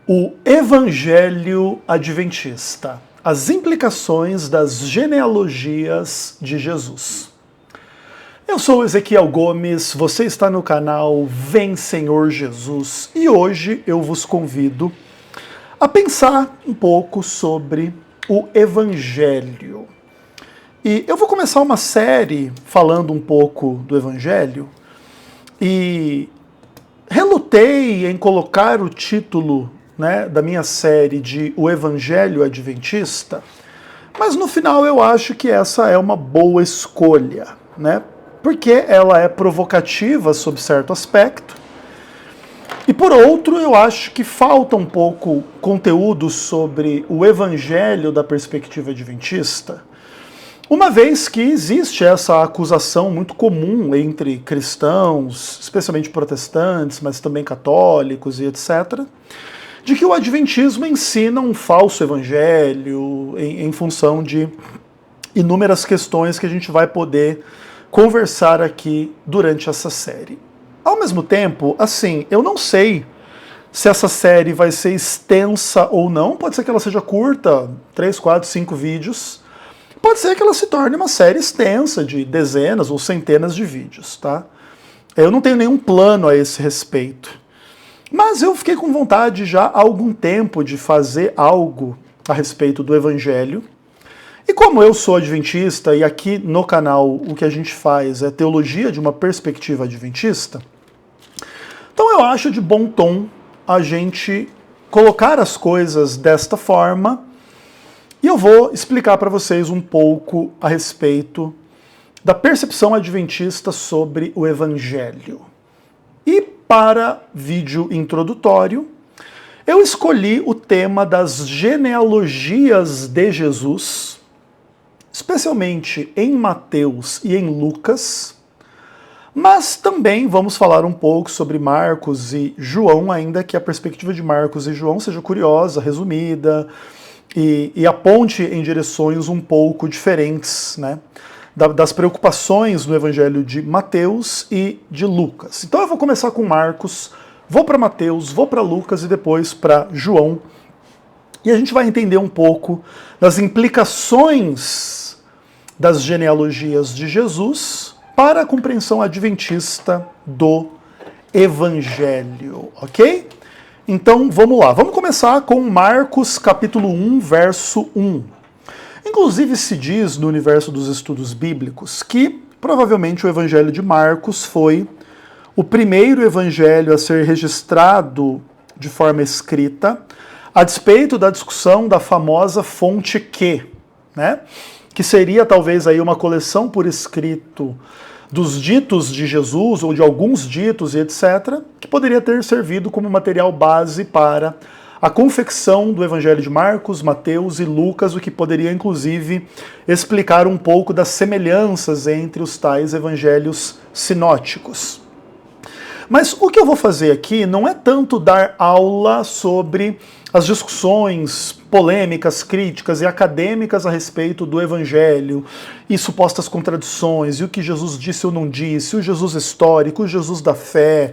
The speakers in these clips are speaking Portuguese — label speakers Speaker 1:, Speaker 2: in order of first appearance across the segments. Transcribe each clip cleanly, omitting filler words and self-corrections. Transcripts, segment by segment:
Speaker 1: O Evangelho Adventista, as implicações das genealogias de Jesus. Eu sou Ezequiel Gomes, você está no canal Vem Senhor Jesus e hoje eu vos convido a pensar um pouco sobre o Evangelho. E eu vou começar uma série falando um pouco do Evangelho e relutei em colocar o título da minha série de O Evangelho Adventista, mas no final eu acho que essa é uma boa escolha, porque ela é provocativa sob certo aspecto, e por outro eu acho que falta um pouco conteúdo sobre o Evangelho da perspectiva adventista, uma vez que existe essa acusação muito comum entre cristãos, especialmente protestantes, mas também católicos e etc., de que o adventismo ensina um falso evangelho em função de inúmeras questões que a gente vai poder conversar aqui durante essa série. Ao mesmo tempo, eu não sei se essa série vai ser extensa ou não, pode ser que ela seja curta, 3, 4, 5 vídeos, pode ser que ela se torne uma série extensa de dezenas ou centenas de vídeos, tá? Eu não tenho nenhum plano a esse respeito. Mas eu fiquei com vontade já há algum tempo de fazer algo a respeito do Evangelho. E como eu sou adventista e aqui no canal o que a gente faz é teologia de uma perspectiva adventista, então eu acho de bom tom a gente colocar as coisas desta forma e eu vou explicar para vocês um pouco a respeito da percepção adventista sobre o Evangelho. E para vídeo introdutório, eu escolhi o tema das genealogias de Jesus, especialmente em Mateus e em Lucas, mas também vamos falar um pouco sobre Marcos e João, ainda que a perspectiva de Marcos e João seja curiosa, resumida, e aponte em direções um pouco diferentes, das preocupações no Evangelho de Mateus e de Lucas. Então eu vou começar com Marcos, vou para Mateus, vou para Lucas e depois para João. E a gente vai entender um pouco das implicações das genealogias de Jesus para a compreensão adventista do Evangelho, ok? Então vamos lá, vamos começar com Marcos capítulo 1, verso 1. Inclusive se diz no universo dos estudos bíblicos que provavelmente o Evangelho de Marcos foi o primeiro evangelho a ser registrado de forma escrita, a despeito da discussão da famosa fonte Q, que seria talvez aí uma coleção por escrito dos ditos de Jesus ou de alguns ditos e etc., que poderia ter servido como material base para a confecção do Evangelho de Marcos, Mateus e Lucas, o que poderia, inclusive, explicar um pouco das semelhanças entre os tais evangelhos sinóticos. Mas o que eu vou fazer aqui não é tanto dar aula sobre as discussões polêmicas, críticas e acadêmicas a respeito do Evangelho e supostas contradições, e o que Jesus disse ou não disse, o Jesus histórico, o Jesus da fé,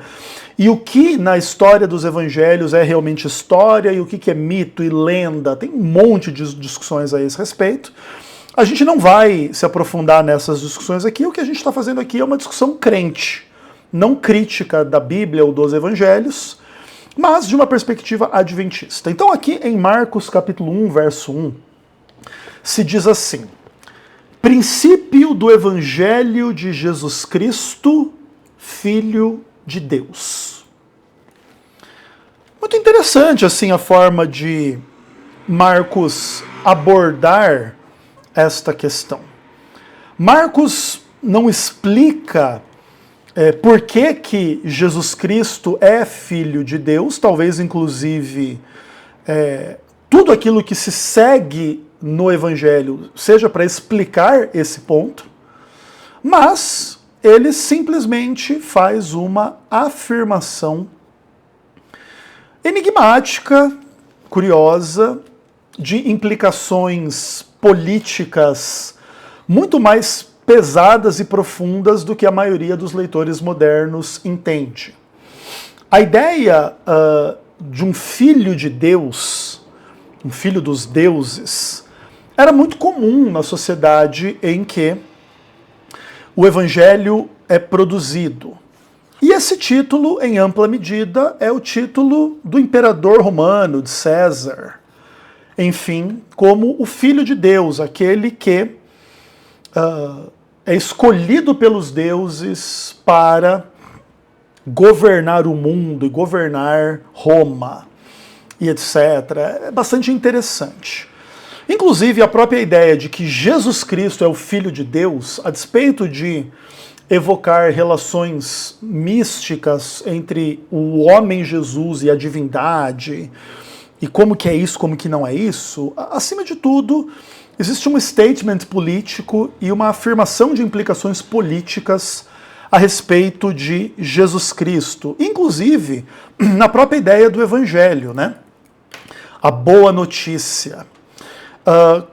Speaker 1: e o que na história dos Evangelhos é realmente história e o que é mito e lenda. Tem um monte de discussões a esse respeito. A gente não vai se aprofundar nessas discussões aqui, o que a gente está fazendo aqui é uma discussão crente, não crítica da Bíblia ou dos Evangelhos, mas de uma perspectiva adventista. Então aqui em Marcos capítulo 1, verso 1, se diz assim: princípio do Evangelho de Jesus Cristo, Filho de Deus. Muito interessante assim a forma de Marcos abordar esta questão. Marcos não explica por que Jesus Cristo é Filho de Deus, talvez inclusive tudo aquilo que se segue no Evangelho seja para explicar esse ponto, mas ele simplesmente faz uma afirmação enigmática, curiosa, de implicações políticas muito mais pesadas e profundas do que a maioria dos leitores modernos entende. A ideia de um filho de Deus, um filho dos deuses, era muito comum na sociedade em que o evangelho é produzido. E esse título, em ampla medida, é o título do imperador romano, de César. Enfim, como o Filho de Deus, aquele que é escolhido pelos deuses para governar o mundo e governar Roma, e etc. É bastante interessante. Inclusive, a própria ideia de que Jesus Cristo é o Filho de Deus, a despeito de evocar relações místicas entre o homem Jesus e a divindade, e como que é isso, como que não é isso, acima de tudo, existe um statement político e uma afirmação de implicações políticas a respeito de Jesus Cristo, inclusive na própria ideia do Evangelho, né? A boa notícia.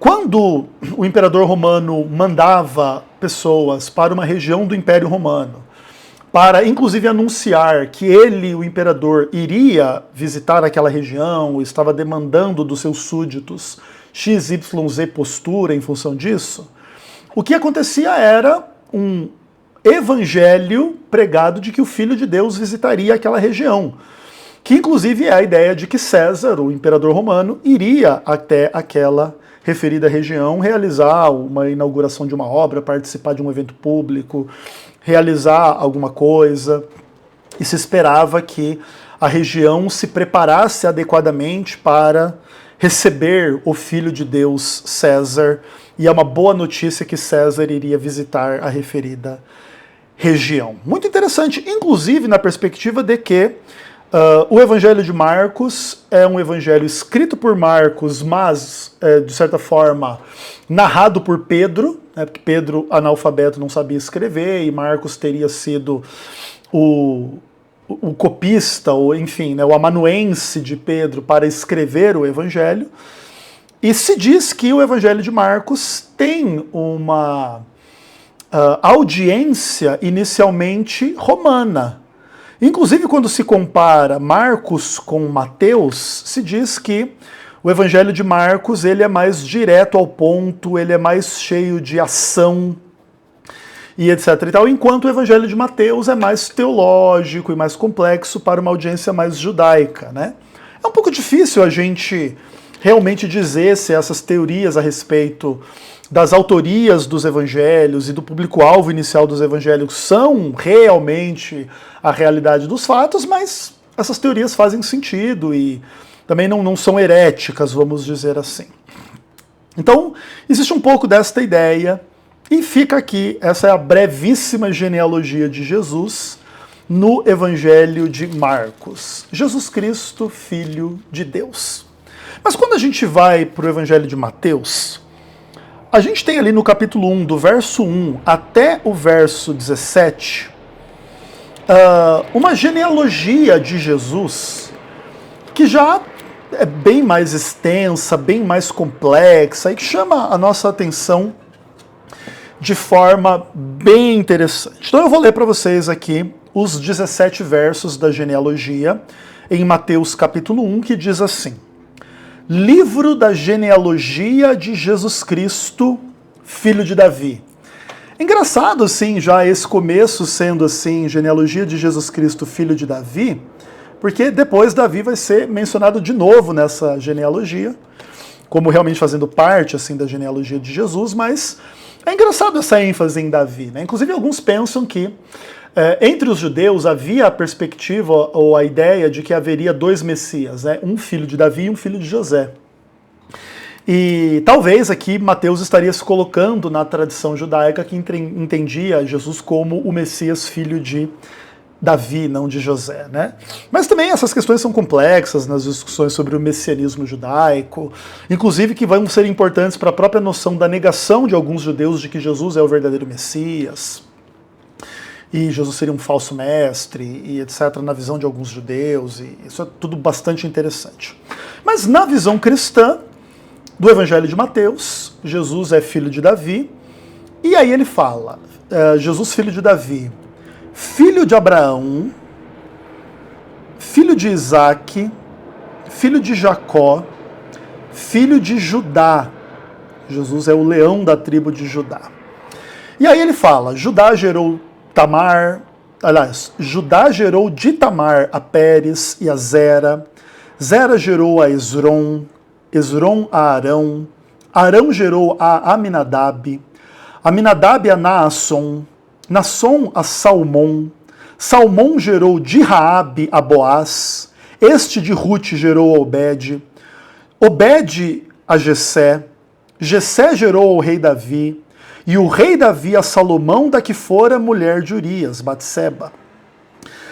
Speaker 1: Quando o imperador romano mandava pessoas para uma região do Império Romano, para inclusive anunciar que ele, o imperador, iria visitar aquela região, estava demandando dos seus súditos XYZ postura em função disso, o que acontecia era um evangelho pregado de que o Filho de Deus visitaria aquela região, que inclusive é a ideia de que César, o imperador romano, iria até aquela referida região realizar uma inauguração de uma obra, participar de um evento público, realizar alguma coisa, e se esperava que a região se preparasse adequadamente para receber o Filho de Deus, César, e é uma boa notícia que César iria visitar a referida região. Muito interessante, inclusive na perspectiva de que o Evangelho de Marcos é um evangelho escrito por Marcos, mas, de certa forma, narrado por Pedro, né, porque Pedro, analfabeto, não sabia escrever, e Marcos teria sido o copista, ou enfim, né, o amanuense de Pedro para escrever o Evangelho. E se diz que o Evangelho de Marcos tem uma audiência inicialmente romana. Inclusive, quando se compara Marcos com Mateus, se diz que o Evangelho de Marcos ele é mais direto ao ponto, ele é mais cheio de ação e etc. e tal, enquanto o Evangelho de Mateus é mais teológico e mais complexo para uma audiência mais judaica, né? É um pouco difícil a gente realmente dizer se essas teorias a respeito das autorias dos evangelhos e do público-alvo inicial dos evangelhos são realmente a realidade dos fatos, mas essas teorias fazem sentido e também não são heréticas, vamos dizer assim. Então, existe um pouco desta ideia, e fica aqui, essa é a brevíssima genealogia de Jesus no Evangelho de Marcos. Jesus Cristo, Filho de Deus. Mas quando a gente vai para o Evangelho de Mateus, a gente tem ali no capítulo 1, do verso 1 até o verso 17, uma genealogia de Jesus que já é bem mais extensa, bem mais complexa e que chama a nossa atenção de forma bem interessante. Então eu vou ler para vocês aqui os 17 versos da genealogia em Mateus capítulo 1, que diz assim: Livro da genealogia de Jesus Cristo, filho de Davi. Engraçado, assim, já esse começo sendo assim, genealogia de Jesus Cristo, filho de Davi, porque depois Davi vai ser mencionado de novo nessa genealogia, como realmente fazendo parte, assim, da genealogia de Jesus, mas é engraçado essa ênfase em Davi, né? Inclusive, alguns pensam que entre os judeus havia a perspectiva ou a ideia de que haveria dois Messias, né? Um filho de Davi e um filho de José. E talvez aqui Mateus estaria se colocando na tradição judaica que entendia Jesus como o Messias filho de Davi, não de José, né? Mas também essas questões são complexas nas discussões sobre o messianismo judaico, inclusive que vão ser importantes para a própria noção da negação de alguns judeus de que Jesus é o verdadeiro Messias, e Jesus seria um falso mestre, e etc., na visão de alguns judeus, e isso é tudo bastante interessante. Mas na visão cristã do Evangelho de Mateus, Jesus é filho de Davi, e aí ele fala, Jesus filho de Davi, filho de Abraão, filho de Isaac, filho de Jacó, filho de Judá. Jesus é o leão da tribo de Judá. E aí ele fala, Judá gerou Tamar, aliás, Judá gerou de Tamar a Pérez e a Zera, Zera gerou a Esrom, Esrom a Arão, Arão gerou a Aminadab, Aminadab a Naasson, Naasson a Salmão, Salmão gerou de Raabe a Boaz, este de Rute gerou a Obed, Obed a Jessé, Jessé gerou ao rei Davi, e o rei Davi a Salomão, da que fora mulher de Urias, Batseba.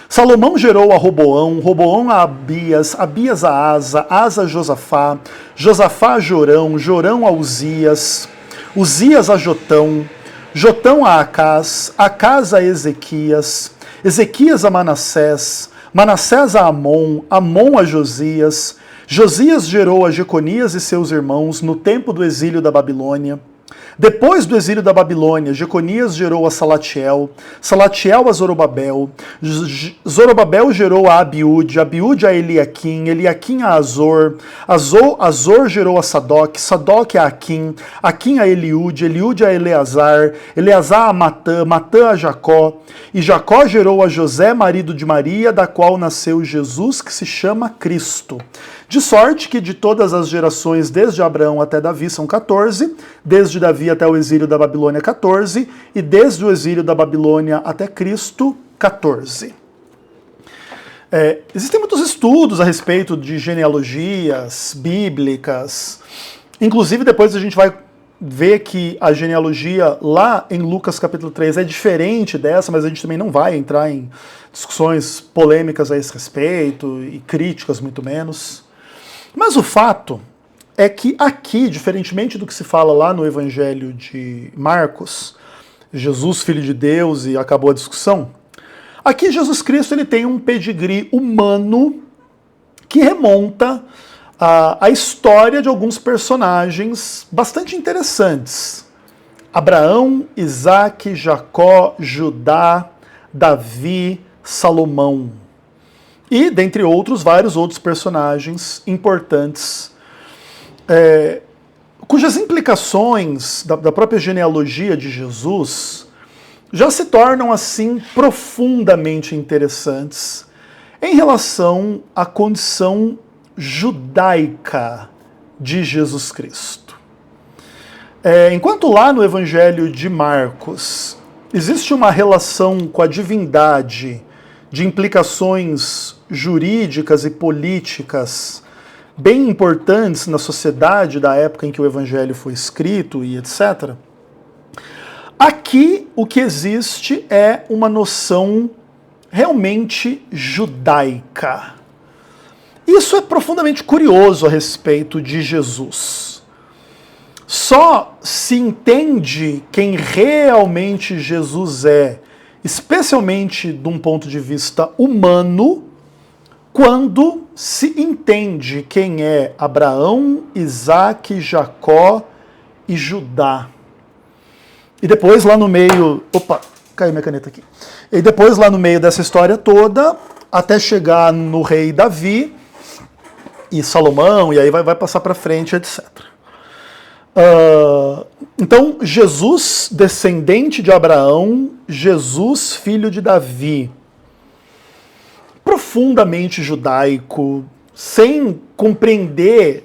Speaker 1: Salomão gerou a Roboão, Roboão a Abias, Abias a Asa, Asa a Josafá, Josafá a Jorão, Jorão a Uzias, Uzias a Jotão, Jotão a Acás, Acás a Ezequias, Ezequias a Manassés, Manassés a Amon, Amon a Josias, Josias gerou a Jeconias e seus irmãos no tempo do exílio da Babilônia. Depois do exílio da Babilônia, Jeconias gerou a Salatiel, Salatiel a Zorobabel, Zorobabel gerou a Abiúde, Abiúde a Eliaquim, Eliaquim a Azor, Azor gerou a Sadoc, Sadoc a Aquim, Aquim a Eliúde, Eliúde a Eleazar, Eleazar a Matã, Matã a Jacó, e Jacó gerou a José, marido de Maria, da qual nasceu Jesus, que se chama Cristo. De sorte que de todas as gerações, desde Abraão até Davi, são 14, desde Davi até o exílio da Babilônia, 14, e desde o exílio da Babilônia até Cristo, 14. Existem muitos estudos a respeito de genealogias bíblicas, inclusive depois a gente vai ver que a genealogia lá em Lucas capítulo 3 é diferente dessa, mas a gente também não vai entrar em discussões polêmicas a esse respeito, e críticas muito menos. Mas o fato é que aqui, diferentemente do que se fala lá no Evangelho de Marcos, Jesus, filho de Deus, e acabou a discussão, aqui Jesus Cristo ele tem um pedigree humano que remonta a história de alguns personagens bastante interessantes. Abraão, Isaac, Jacó, Judá, Davi, Salomão. E, dentre outros, vários outros personagens importantes, cujas implicações da própria genealogia de Jesus já se tornam, assim, profundamente interessantes em relação à condição judaica de Jesus Cristo. Enquanto lá no Evangelho de Marcos existe uma relação com a divindade de implicações jurídicas e políticas bem importantes na sociedade da época em que o Evangelho foi escrito e etc., aqui o que existe é uma noção realmente judaica. Isso é profundamente curioso a respeito de Jesus. Só se entende quem realmente Jesus é, especialmente de um ponto de vista humano, quando se entende quem é Abraão, Isaac, Jacó e Judá. E depois lá no meio... Opa, caiu minha caneta aqui. E depois lá no meio dessa história toda, até chegar no rei Davi e Salomão, e aí vai passar para frente, etc. Então, Jesus, descendente de Abraão, Jesus, filho de Davi, profundamente judaico, sem compreender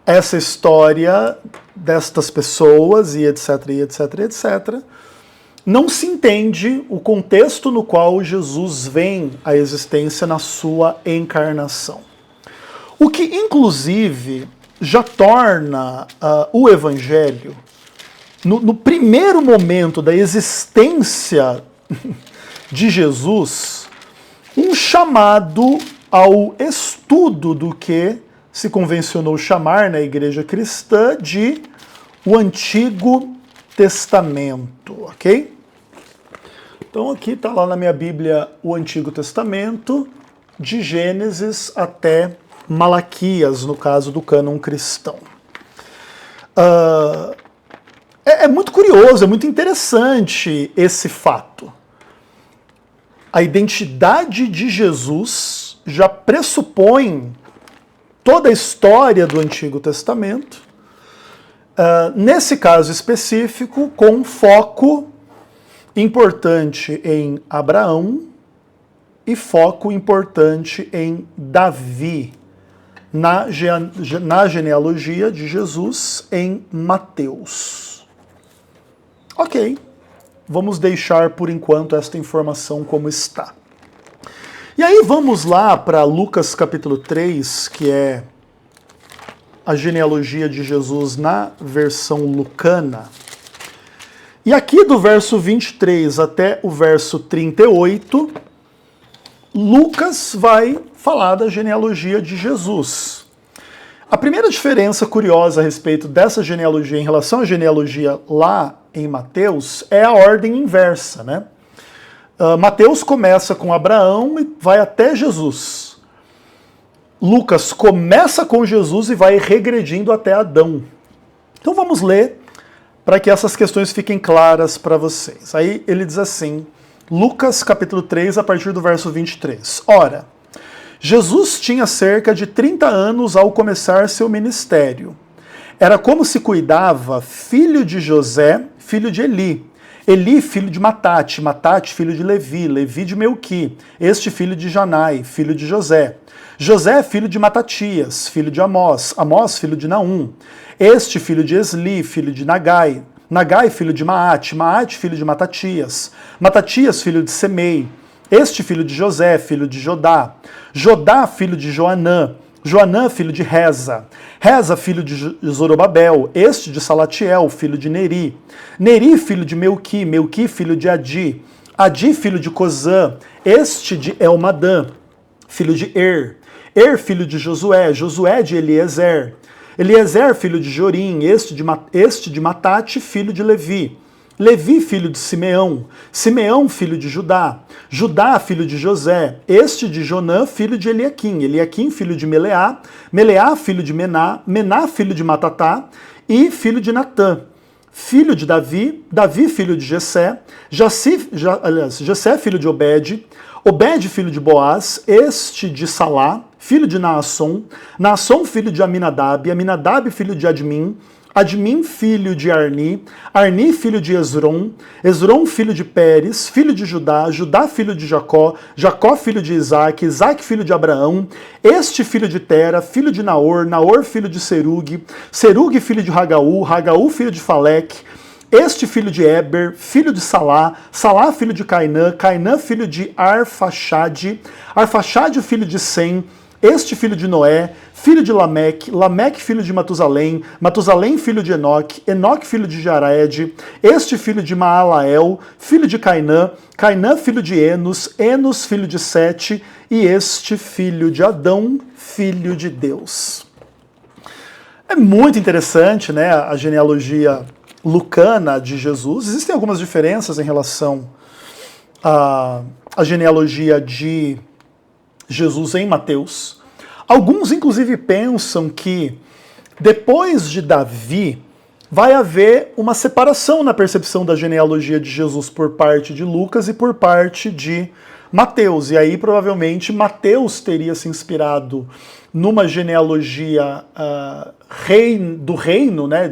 Speaker 1: essa história destas pessoas, e etc, e etc, etc, não se entende o contexto no qual Jesus vem à existência na sua encarnação. O que, inclusive, já torna o Evangelho, no primeiro momento da existência de Jesus, um chamado ao estudo do que se convencionou chamar na igreja cristã de o Antigo Testamento, ok? Então aqui está lá na minha Bíblia o Antigo Testamento, de Gênesis até Malaquias, no caso do cânon cristão. É muito curioso, é muito interessante esse fato. A identidade de Jesus já pressupõe toda a história do Antigo Testamento, nesse caso específico, com foco importante em Abraão e foco importante em Davi, na genealogia de Jesus em Mateus. Ok, vamos deixar por enquanto esta informação como está. E aí vamos lá para Lucas capítulo 3, que é a genealogia de Jesus na versão lucana. E aqui do verso 23 até o verso 38, Lucas vai falar da genealogia de Jesus. A primeira diferença curiosa a respeito dessa genealogia em relação à genealogia lá em Mateus é a ordem inversa, né? Mateus começa com Abraão e vai até Jesus. Lucas começa com Jesus e vai regredindo até Adão. Então vamos ler para que essas questões fiquem claras para vocês. Aí ele diz assim, Lucas capítulo 3, a partir do verso 23. Ora, Jesus tinha cerca de 30 anos ao começar seu ministério. Era como se cuidava filho de José, filho de Eli. Eli, filho de Matate, Matate, filho de Levi, Levi de Melqui, este filho de Janai, filho de José. José, filho de Matatias, filho de Amós, Amós, filho de Naum. Este filho de Esli, filho de Nagai, Nagai, filho de Maate, Maate, filho de Matatias, Matatias, filho de Semei. Este filho de José, filho de Jodá, Jodá, filho de Joanã, Joanã, filho de Reza, Reza, filho de Zorobabel, este de Salatiel, filho de Neri, Neri, filho de Melqui, Melqui, filho de Adi, Adi, filho de Cozã, este de Elmadã, filho de Er, filho de Josué, Josué de Eliezer, Eliezer, filho de Jorim, este de Matate, filho de Levi, Levi, filho de Simeão, Simeão, filho de Judá, Judá, filho de José, este de Jonã, filho de Eliaquim, Eliaquim, filho de Meleá, Meleá, filho de Mená, Mená, filho de Matatá, e filho de Natã, filho de Davi, Davi, filho de Jessé, Jessé, filho de Obed, Obed, filho de Boaz, este de Salá, filho de Naasson, Naasson, filho de Aminadab, Aminadab, filho de Admin, Admin, filho de Arni, Arni, filho de Esrom, Esrom, filho de Pérez, filho de Judá, Judá, filho de Jacó, Jacó, filho de Isaac, Isaac, filho de Abraão, este filho de Tera, filho de Naor, Naor, filho de Serug, Serug, filho de Ragaú, Ragaú, filho de Faleque, este filho de Eber, filho de Salá, Salá, filho de Cainã, Cainã, filho de Arfaxade, Arfaxade, filho de Sem, este filho de Noé, filho de Lameque, Lameque, filho de Matusalém, Matusalém, filho de Enoque, Enoque, filho de Jared, este filho de Maalael, filho de Cainã, Cainã, filho de Enos, Enos, filho de Sete, e este filho de Adão, filho de Deus. É muito interessante, né, a genealogia lucana de Jesus. Existem algumas diferenças em relação à genealogia de Jesus em Mateus. Alguns, inclusive, pensam que depois de Davi vai haver uma separação na percepção da genealogia de Jesus por parte de Lucas e por parte de Mateus. E aí, provavelmente, Mateus teria se inspirado numa genealogia do reino, né,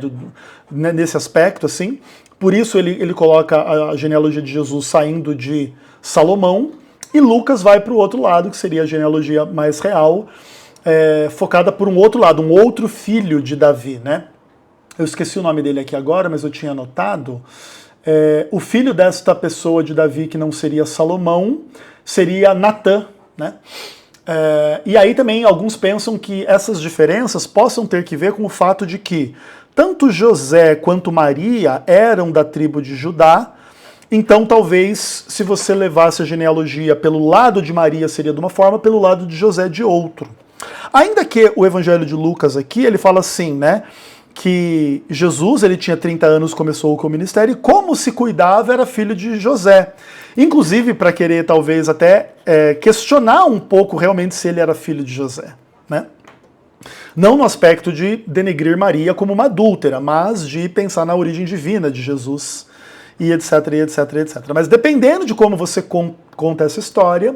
Speaker 1: nesse aspecto, assim. Por isso ele coloca a genealogia de Jesus saindo de Salomão. E Lucas vai para o outro lado, que seria a genealogia mais real, focada por um outro lado, um outro filho de Davi, né? Eu esqueci o nome dele aqui agora, mas eu tinha anotado. O filho desta pessoa de Davi, que não seria Salomão, seria Natã, né? E aí também alguns pensam que essas diferenças possam ter que ver com o fato de que tanto José quanto Maria eram da tribo de Judá. Então, talvez, se você levasse a genealogia pelo lado de Maria, seria de uma forma, pelo lado de José, de outro. Ainda que o Evangelho de Lucas aqui, ele fala assim, né, que Jesus, ele tinha 30 anos, começou com o ministério, e como se cuidava, era filho de José. Inclusive, para querer, talvez, até questionar um pouco, realmente, se ele era filho de José, né? Não no aspecto de denegrir Maria como uma adúltera, mas de pensar na origem divina de Jesus. e etc, e etc, e etc. Mas dependendo de como você conta essa história,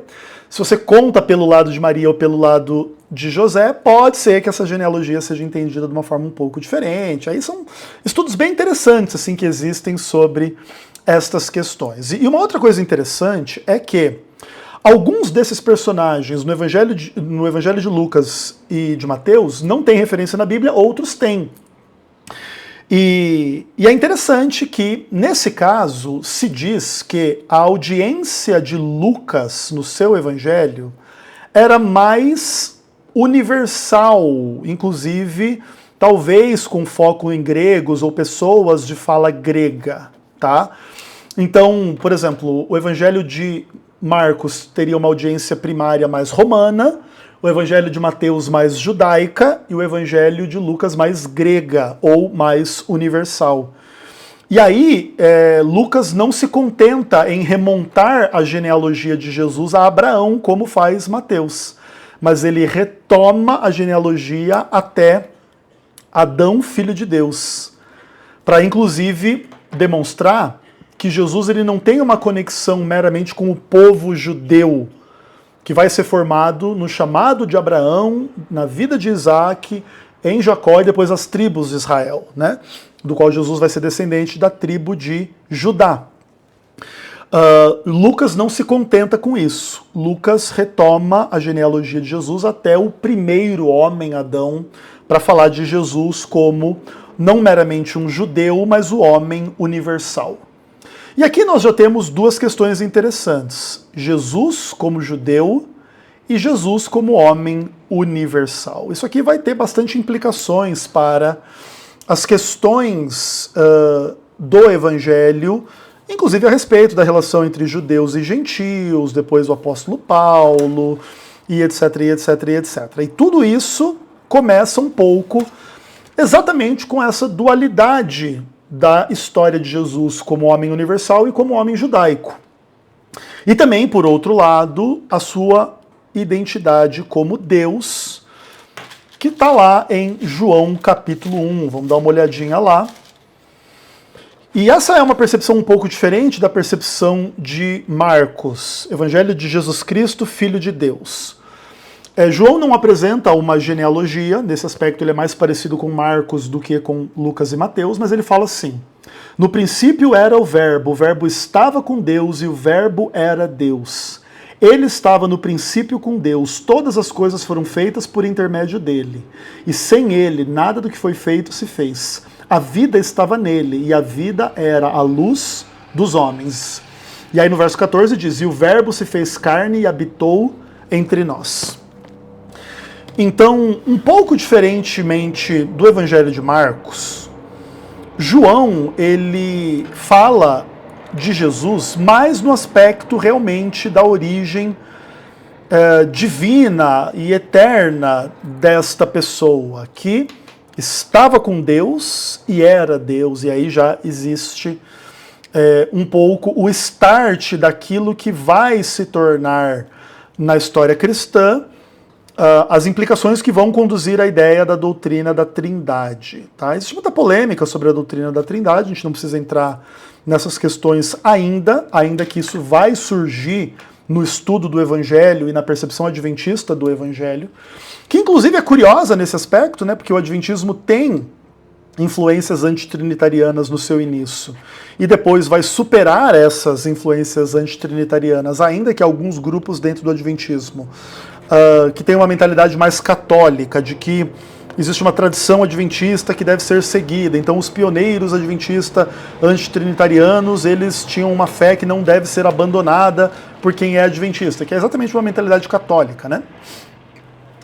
Speaker 1: se você conta pelo lado de Maria ou pelo lado de José, pode ser que essa genealogia seja entendida de uma forma um pouco diferente. Aí são estudos bem interessantes assim que existem sobre estas questões. E uma outra coisa interessante é que alguns desses personagens no Evangelho de Lucas e de Mateus não têm referência na Bíblia, outros têm. E é interessante que, nesse caso, se diz que a audiência de Lucas no seu evangelho era mais universal, inclusive, talvez com foco em gregos ou pessoas de fala grega, tá? Então, por exemplo, o evangelho de Marcos teria uma audiência primária mais romana, o evangelho de Mateus mais judaica e o evangelho de Lucas mais grega ou mais universal. E aí, Lucas não se contenta em remontar a genealogia de Jesus a Abraão, como faz Mateus, mas ele retoma a genealogia até Adão, filho de Deus, para inclusive demonstrar que Jesus ele não tem uma conexão meramente com o povo judeu, que vai ser formado no chamado de Abraão, na vida de Isaac, em Jacó e depois as tribos de Israel, né? Do qual Jesus vai ser descendente da tribo de Judá. Lucas não se contenta com isso. Lucas retoma a genealogia de Jesus até o primeiro homem, Adão, para falar de Jesus como não meramente um judeu, mas o homem universal. E aqui nós já temos duas questões interessantes. Jesus como judeu e Jesus como homem universal. Isso aqui vai ter bastante implicações para as questões do Evangelho, inclusive a respeito da relação entre judeus e gentios, depois o apóstolo Paulo, e etc, e etc, e etc. E tudo isso começa um pouco exatamente com essa dualidade da história de Jesus como homem universal e como homem judaico. E também, por outro lado, a sua identidade como Deus, que está lá em João capítulo 1. Vamos dar uma olhadinha lá. E essa é uma percepção um pouco diferente da percepção de Marcos, Evangelho de Jesus Cristo, Filho de Deus. João não apresenta uma genealogia, nesse aspecto ele é mais parecido com Marcos do que com Lucas e Mateus, mas ele fala assim: no princípio era o verbo estava com Deus e o verbo era Deus. Ele estava no princípio com Deus, todas as coisas foram feitas por intermédio dele, e sem ele nada do que foi feito se fez. A vida estava nele, e a vida era a luz dos homens. E aí no verso 14 diz: e o verbo se fez carne e habitou entre nós. Então, um pouco diferentemente do Evangelho de Marcos, João, ele fala de Jesus mais no aspecto realmente da origem divina e eterna desta pessoa, que estava com Deus e era Deus, e aí já existe um pouco o start daquilo que vai se tornar na história cristã, as implicações que vão conduzir à ideia da doutrina da Trindade. Tá? Existe muita polêmica sobre a doutrina da Trindade, a gente não precisa entrar nessas questões ainda que isso vai surgir no estudo do Evangelho e na percepção adventista do Evangelho, que inclusive é curiosa nesse aspecto, né, porque o adventismo tem influências antitrinitarianas no seu início, e depois vai superar essas influências antitrinitarianas, ainda que alguns grupos dentro do adventismo que tem uma mentalidade mais católica, de que existe uma tradição adventista que deve ser seguida. Então os pioneiros adventistas antitrinitarianos, eles tinham uma fé que não deve ser abandonada por quem é adventista, que é exatamente uma mentalidade católica, né?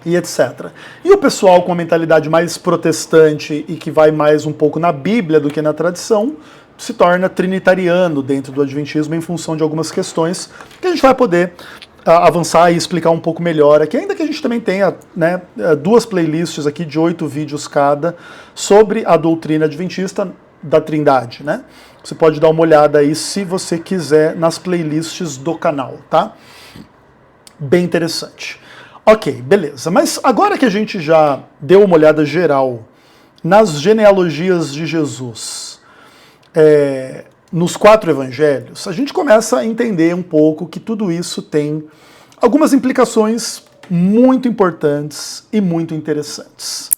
Speaker 1: E etc. E o pessoal com uma mentalidade mais protestante e que vai mais um pouco na Bíblia do que na tradição, se torna trinitariano dentro do adventismo em função de algumas questões que a gente vai poder avançar e explicar um pouco melhor aqui, ainda que a gente também tenha, né, duas playlists aqui de 8 vídeos cada sobre a doutrina adventista da Trindade, né? Você pode dar uma olhada aí se você quiser nas playlists do canal, tá? Bem interessante. Ok, beleza. Mas agora que a gente já deu uma olhada geral nas genealogias de Jesus, nos 4 evangelhos, a gente começa a entender um pouco que tudo isso tem algumas implicações muito importantes e muito interessantes.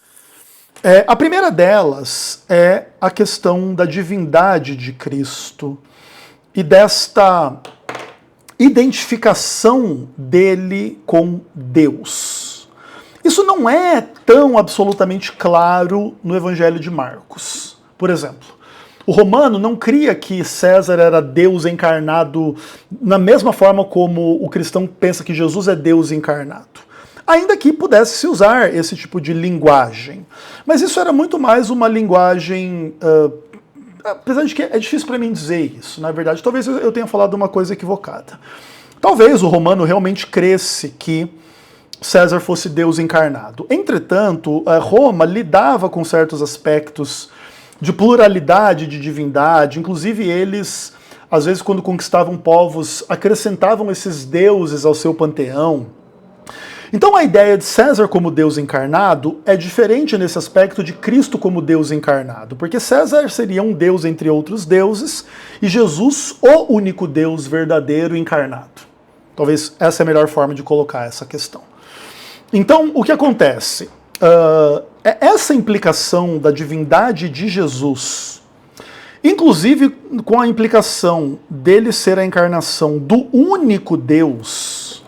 Speaker 1: A primeira delas é a questão da divindade de Cristo e desta identificação dele com Deus. Isso não é tão absolutamente claro no Evangelho de Marcos. Por exemplo, o romano não cria que César era Deus encarnado na mesma forma como o cristão pensa que Jesus é Deus encarnado. Ainda que pudesse se usar esse tipo de linguagem. Mas isso era muito mais uma linguagem... apesar de que é difícil para mim dizer isso, na verdade. Talvez eu tenha falado uma coisa equivocada. Talvez o romano realmente cresce que César fosse Deus encarnado. Entretanto, Roma lidava com certos aspectos de pluralidade, de divindade. Inclusive eles, às vezes quando conquistavam povos, acrescentavam esses deuses ao seu panteão. Então a ideia de César como Deus encarnado é diferente nesse aspecto de Cristo como Deus encarnado, porque César seria um Deus entre outros deuses e Jesus o único Deus verdadeiro encarnado. Talvez essa é a melhor forma de colocar essa questão. Então o que acontece? Essa implicação da divindade de Jesus, inclusive com a implicação dele ser a encarnação do único Deus,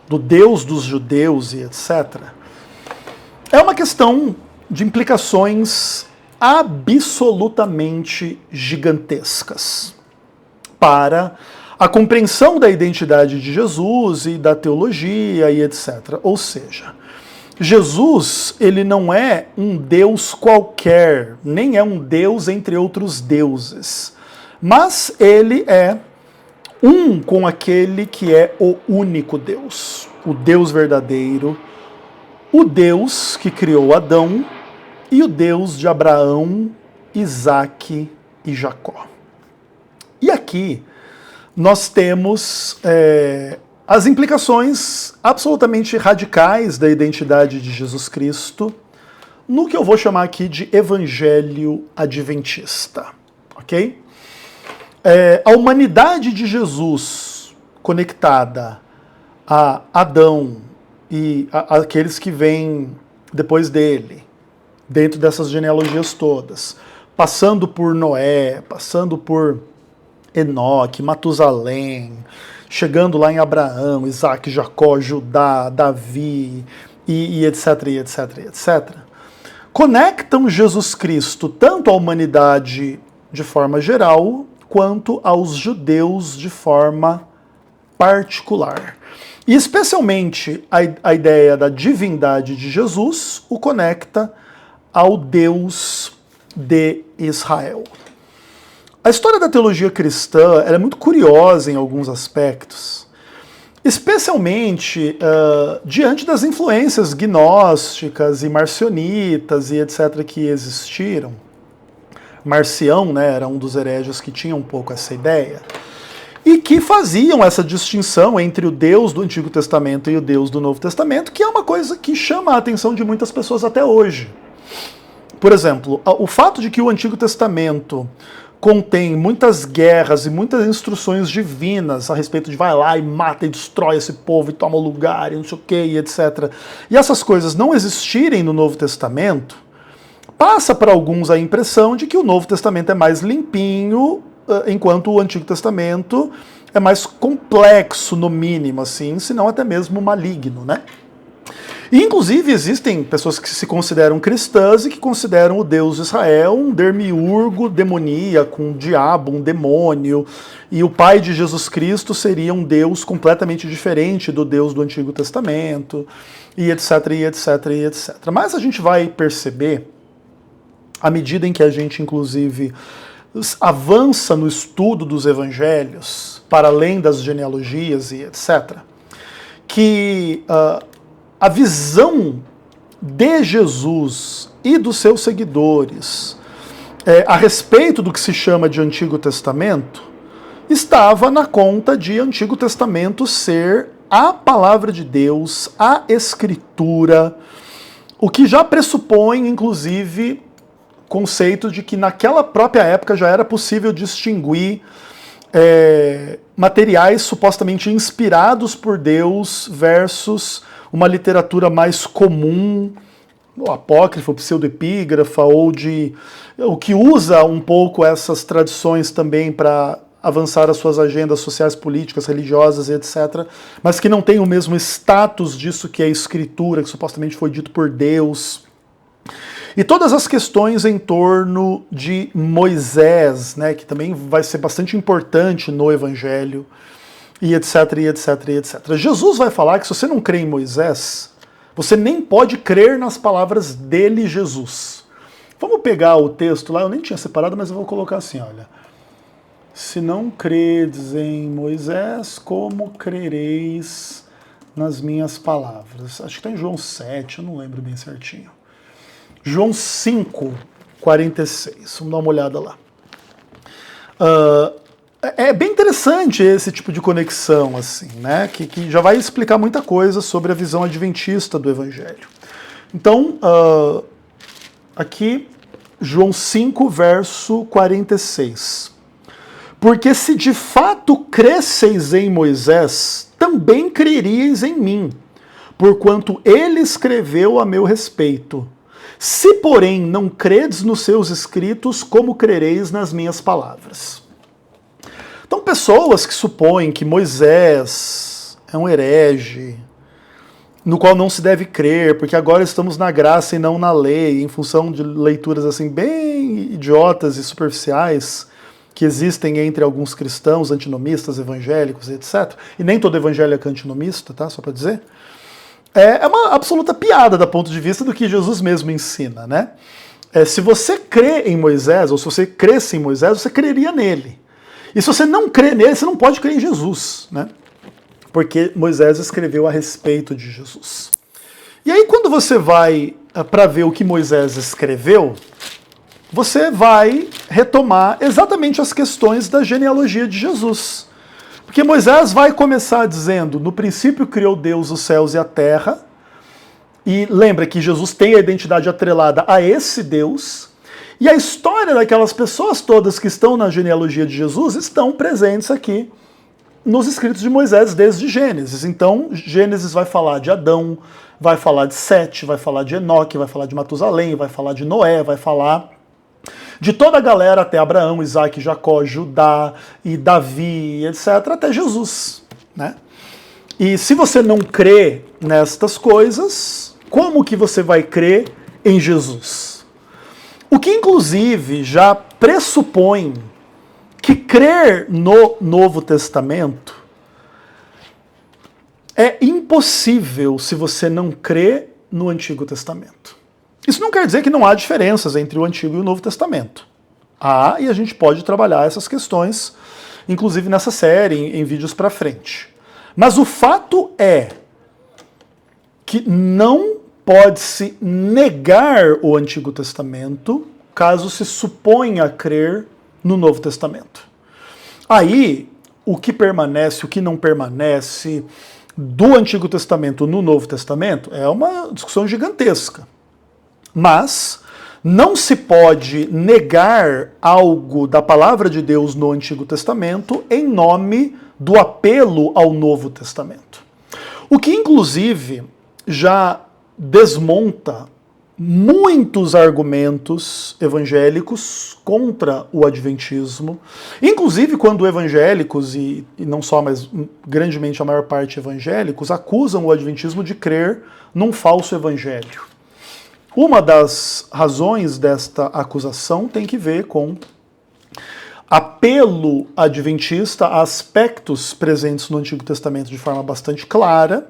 Speaker 1: do Deus dos judeus e etc., é uma questão de implicações absolutamente gigantescas para a compreensão da identidade de Jesus e da teologia e etc. Ou seja, Jesus, ele não é um Deus qualquer, nem é um Deus entre outros deuses, mas ele é um com aquele que é o único Deus, o Deus verdadeiro, o Deus que criou Adão e o Deus de Abraão, Isaque e Jacó. E aqui nós temos as implicações absolutamente radicais da identidade de Jesus Cristo no que eu vou chamar aqui de Evangelho Adventista, ok? A humanidade de Jesus conectada a Adão e aqueles que vêm depois dele, dentro dessas genealogias todas, passando por Noé, passando por Enoque, Matusalém, chegando lá em Abraão, Isaque, Jacó, Judá, Davi, e etc, e etc, e etc, conectam Jesus Cristo tanto à humanidade de forma geral, quanto aos judeus de forma particular. E especialmente a ideia da divindade de Jesus o conecta ao Deus de Israel. A história da teologia cristã é muito curiosa em alguns aspectos, especialmente diante das influências gnósticas e marcionitas e etc. que existiram. Marcião, né, era um dos hereges que tinha um pouco essa ideia, e que faziam essa distinção entre o Deus do Antigo Testamento e o Deus do Novo Testamento, que é uma coisa que chama a atenção de muitas pessoas até hoje. Por exemplo, o fato de que o Antigo Testamento contém muitas guerras e muitas instruções divinas a respeito de vai lá e mata e destrói esse povo e toma o lugar e não sei o que, e etc. E essas coisas não existirem no Novo Testamento, passa para alguns a impressão de que o Novo Testamento é mais limpinho, enquanto o Antigo Testamento é mais complexo, no mínimo, assim, se não até mesmo maligno, né? E, inclusive, existem pessoas que se consideram cristãs e que consideram o Deus de Israel um demiurgo demoníaco, um diabo, um demônio, e o pai de Jesus Cristo seria um Deus completamente diferente do Deus do Antigo Testamento, e etc, e etc, e etc. Mas a gente vai perceber, à medida em que a gente, inclusive, avança no estudo dos evangelhos, para além das genealogias e etc., que a visão de Jesus e dos seus seguidores a respeito do que se chama de Antigo Testamento estava na conta de Antigo Testamento ser a palavra de Deus, a Escritura, o que já pressupõe, inclusive, conceito de que naquela própria época já era possível distinguir materiais supostamente inspirados por Deus versus uma literatura mais comum, apócrifa, pseudoepígrafa, ou o que usa um pouco essas tradições também para avançar as suas agendas sociais, políticas, religiosas, etc., mas que não tem o mesmo status disso que é a escritura, que supostamente foi dito por Deus. E todas as questões em torno de Moisés, né, que também vai ser bastante importante no Evangelho, e etc, e etc, e etc. Jesus vai falar que se você não crê em Moisés, você nem pode crer nas palavras dele, Jesus. Vamos pegar o texto lá, eu nem tinha separado, mas eu vou colocar assim, olha. Se não credes em Moisés, como crereis nas minhas palavras? Acho que está em João 7, eu não lembro bem certinho. João 5, 46. Vamos dar uma olhada lá. É bem interessante esse tipo de conexão, assim, né? Que já vai explicar muita coisa sobre a visão adventista do Evangelho. Então, aqui, João 5, verso 46. Porque se de fato cresceis em Moisés, também creríeis em mim, porquanto ele escreveu a meu respeito. Se, porém, não credes nos seus escritos, como crereis nas minhas palavras? Então, pessoas que supõem que Moisés é um herege, no qual não se deve crer, porque agora estamos na graça e não na lei, em função de leituras assim bem idiotas e superficiais que existem entre alguns cristãos, antinomistas, evangélicos, etc. E nem todo evangélico é antinomista, tá? Só para dizer. É uma absoluta piada do ponto de vista do que Jesus mesmo ensina, né? Se você crê em Moisés, ou se você cresce em Moisés, você creria nele. E se você não crê nele, você não pode crer em Jesus, né? Porque Moisés escreveu a respeito de Jesus. E aí, quando você vai para ver o que Moisés escreveu, você vai retomar exatamente as questões da genealogia de Jesus. Porque Moisés vai começar dizendo, no princípio criou Deus os céus e a terra, e lembra que Jesus tem a identidade atrelada a esse Deus, e a história daquelas pessoas todas que estão na genealogia de Jesus estão presentes aqui nos escritos de Moisés desde Gênesis. Então, Gênesis vai falar de Adão, vai falar de Sete, vai falar de Enoque, vai falar de Matusalém, vai falar de Noé, vai falar de toda a galera até Abraão, Isaac, Jacó, Judá e Davi, etc., até Jesus, né? E se você não crê nestas coisas, como que você vai crer em Jesus? O que, inclusive, já pressupõe que crer no Novo Testamento é impossível se você não crê no Antigo Testamento. Isso não quer dizer que não há diferenças entre o Antigo e o Novo Testamento. Há, e a gente pode trabalhar essas questões, inclusive nessa série, em vídeos para frente. Mas o fato é que não pode-se negar o Antigo Testamento caso se suponha crer no Novo Testamento. Aí, o que permanece, o que não permanece do Antigo Testamento no Novo Testamento é uma discussão gigantesca. Mas não se pode negar algo da palavra de Deus no Antigo Testamento em nome do apelo ao Novo Testamento. O que, inclusive, já desmonta muitos argumentos evangélicos contra o adventismo, inclusive quando evangélicos, e não só, mas grandemente a maior parte evangélicos, acusam o adventismo de crer num falso evangelho. Uma das razões desta acusação tem que ver com apelo adventista a aspectos presentes no Antigo Testamento de forma bastante clara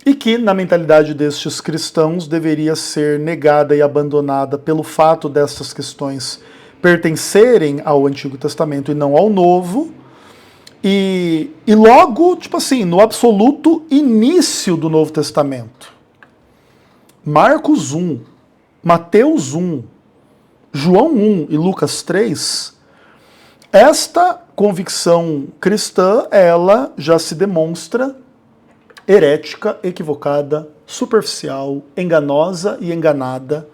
Speaker 1: e que, na mentalidade destes cristãos, deveria ser negada e abandonada pelo fato dessas questões pertencerem ao Antigo Testamento e não ao Novo. E logo, tipo assim, no absoluto início do Novo Testamento, Marcos 1, Mateus 1, João 1 e Lucas 3, esta convicção cristã, ela já se demonstra herética, equivocada, superficial, enganosa e enganada,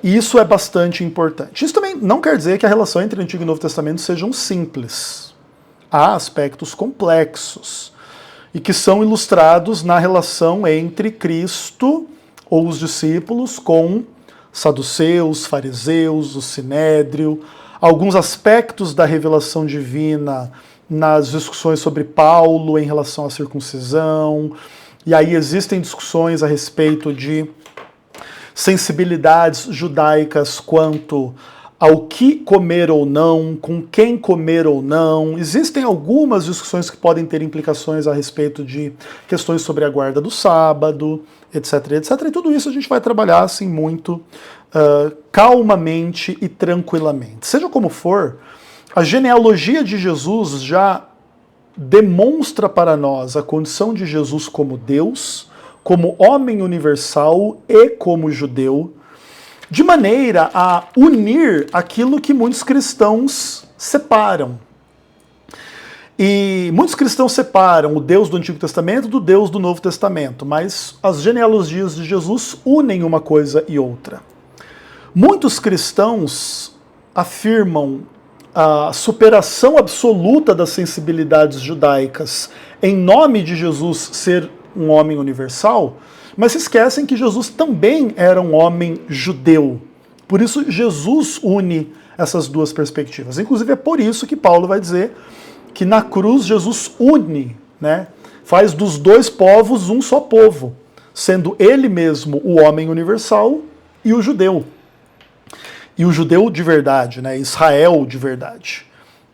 Speaker 1: E isso é bastante importante. Isso também não quer dizer que a relação entre o Antigo e o Novo Testamento sejam simples. Há aspectos complexos e que são ilustrados na relação entre Cristo ou os discípulos com saduceus, fariseus, o sinédrio, alguns aspectos da revelação divina nas discussões sobre Paulo em relação à circuncisão, e aí existem discussões a respeito de sensibilidades judaicas quanto ao que comer ou não, com quem comer ou não. Existem algumas discussões que podem ter implicações a respeito de questões sobre a guarda do sábado, etc, etc. E tudo isso a gente vai trabalhar assim muito calmamente e tranquilamente. Seja como for, a genealogia de Jesus já demonstra para nós a condição de Jesus como Deus, como homem universal e como judeu, de maneira a unir aquilo que muitos cristãos separam. E muitos cristãos separam o Deus do Antigo Testamento do Deus do Novo Testamento, mas as genealogias de Jesus unem uma coisa e outra. Muitos cristãos afirmam a superação absoluta das sensibilidades judaicas em nome de Jesus ser um homem universal, mas se esquecem que Jesus também era um homem judeu. Por isso Jesus une essas duas perspectivas. Inclusive é por isso que Paulo vai dizer que na cruz Jesus une, né, faz dos dois povos um só povo, sendo ele mesmo o homem universal e o judeu. E o judeu de verdade, né, Israel de verdade.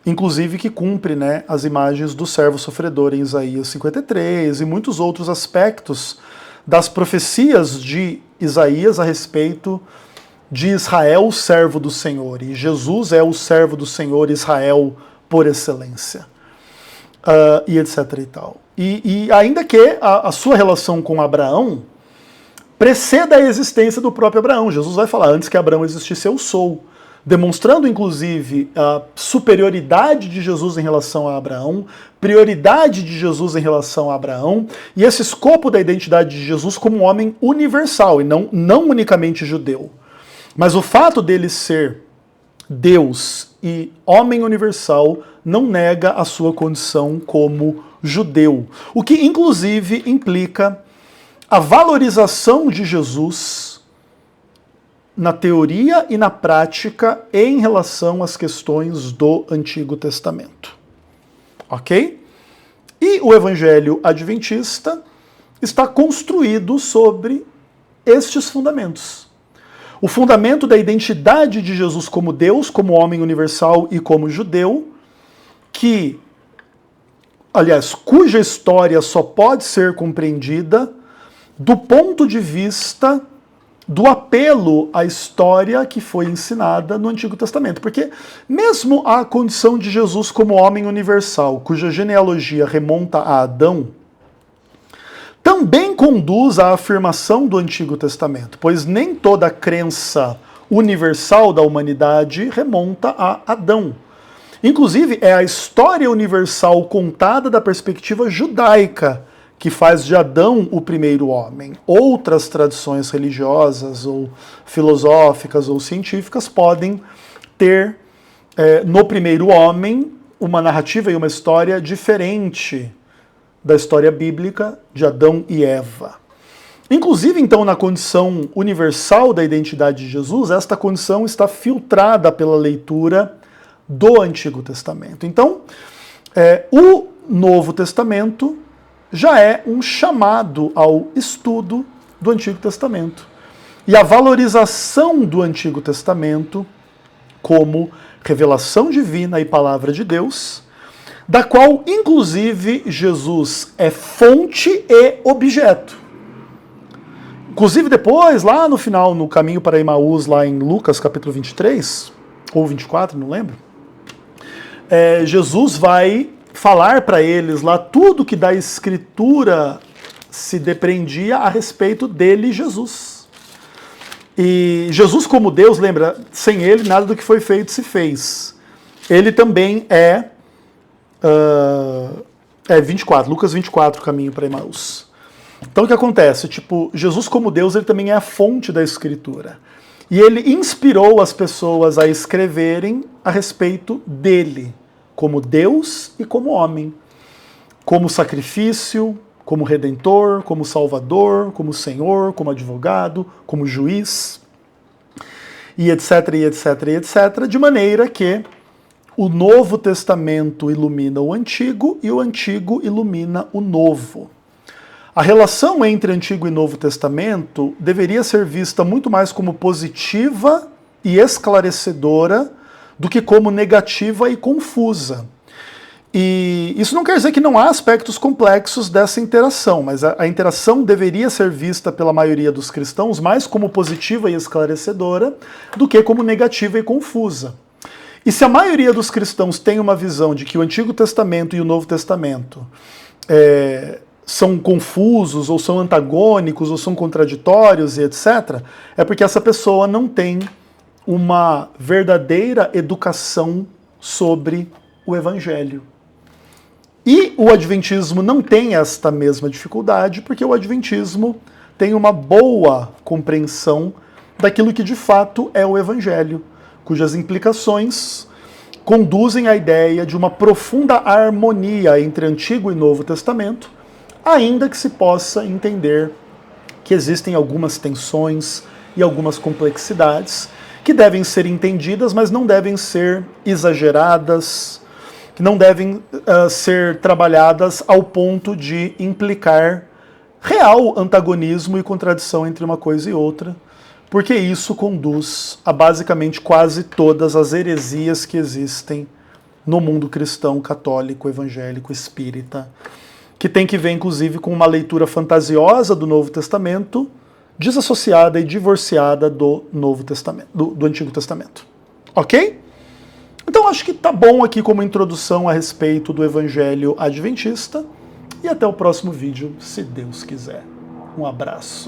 Speaker 1: Inclusive que cumpre, né, as imagens do servo sofredor em Isaías 53 e muitos outros aspectos das profecias de Isaías a respeito de Israel, servo do Senhor. E Jesus é o servo do Senhor, Israel por excelência. E etc. e tal. E ainda que a sua relação com Abraão preceda a existência do próprio Abraão. Jesus vai falar, antes que Abraão existisse, eu sou. Demonstrando, inclusive, a superioridade de Jesus em relação a Abraão, prioridade de Jesus em relação a Abraão, e esse escopo da identidade de Jesus como um homem universal, e não unicamente judeu. Mas o fato dele ser Deus e homem universal não nega a sua condição como judeu. O que, inclusive, implica a valorização de Jesus na teoria e na prática em relação às questões do Antigo Testamento. Ok? E o Evangelho Adventista está construído sobre estes fundamentos. O fundamento da identidade de Jesus como Deus, como homem universal e como judeu, cuja história só pode ser compreendida do ponto de vista do apelo à história que foi ensinada no Antigo Testamento. Porque mesmo a condição de Jesus como homem universal, cuja genealogia remonta a Adão, também conduz à afirmação do Antigo Testamento, pois nem toda a crença universal da humanidade remonta a Adão. Inclusive, é a história universal contada da perspectiva judaica que faz de Adão o primeiro homem. Outras tradições religiosas ou filosóficas ou científicas podem ter no primeiro homem uma narrativa e uma história diferente da história bíblica de Adão e Eva. Inclusive, então, na condição universal da identidade de Jesus, esta condição está filtrada pela leitura do Antigo Testamento. Então, o Novo Testamento já é um chamado ao estudo do Antigo Testamento e a valorização do Antigo Testamento como revelação divina e palavra de Deus, da qual, inclusive, Jesus é fonte e objeto. Inclusive, depois, lá no final, no caminho para Emaús, lá em Lucas, capítulo 23, ou 24, não lembro, Jesus vai falar para eles lá tudo que da Escritura se depreendia a respeito dele, Jesus. E Jesus como Deus, lembra, sem ele nada do que foi feito se fez. Ele também é 24, Lucas 24, caminho para Emaús. Então o que acontece? Jesus como Deus, ele também é a fonte da Escritura. E ele inspirou as pessoas a escreverem a respeito dele, como Deus e como homem, como sacrifício, como redentor, como salvador, como senhor, como advogado, como juiz, e etc, e etc, e etc, de maneira que o Novo Testamento ilumina o Antigo e o Antigo ilumina o Novo. A relação entre Antigo e Novo Testamento deveria ser vista muito mais como positiva e esclarecedora do que como negativa e confusa. E isso não quer dizer que não há aspectos complexos dessa interação, mas a interação deveria ser vista pela maioria dos cristãos mais como positiva e esclarecedora do que como negativa e confusa. E se a maioria dos cristãos tem uma visão de que o Antigo Testamento e o Novo Testamento são confusos, ou são antagônicos, ou são contraditórios e etc., é porque essa pessoa não tem uma verdadeira educação sobre o Evangelho. E o Adventismo não tem esta mesma dificuldade, porque o Adventismo tem uma boa compreensão daquilo que de fato é o Evangelho, cujas implicações conduzem à ideia de uma profunda harmonia entre Antigo e Novo Testamento, ainda que se possa entender que existem algumas tensões e algumas complexidades que devem ser entendidas, mas não devem ser exageradas, que não devem ser trabalhadas ao ponto de implicar real antagonismo e contradição entre uma coisa e outra, porque isso conduz a basicamente quase todas as heresias que existem no mundo cristão, católico, evangélico, espírita, que tem que ver, inclusive, com uma leitura fantasiosa do Novo Testamento, desassociada e divorciada do Novo Testamento, do Antigo Testamento. Ok? Então acho que tá bom aqui como introdução a respeito do Evangelho Adventista, e até o próximo vídeo, se Deus quiser. Um abraço.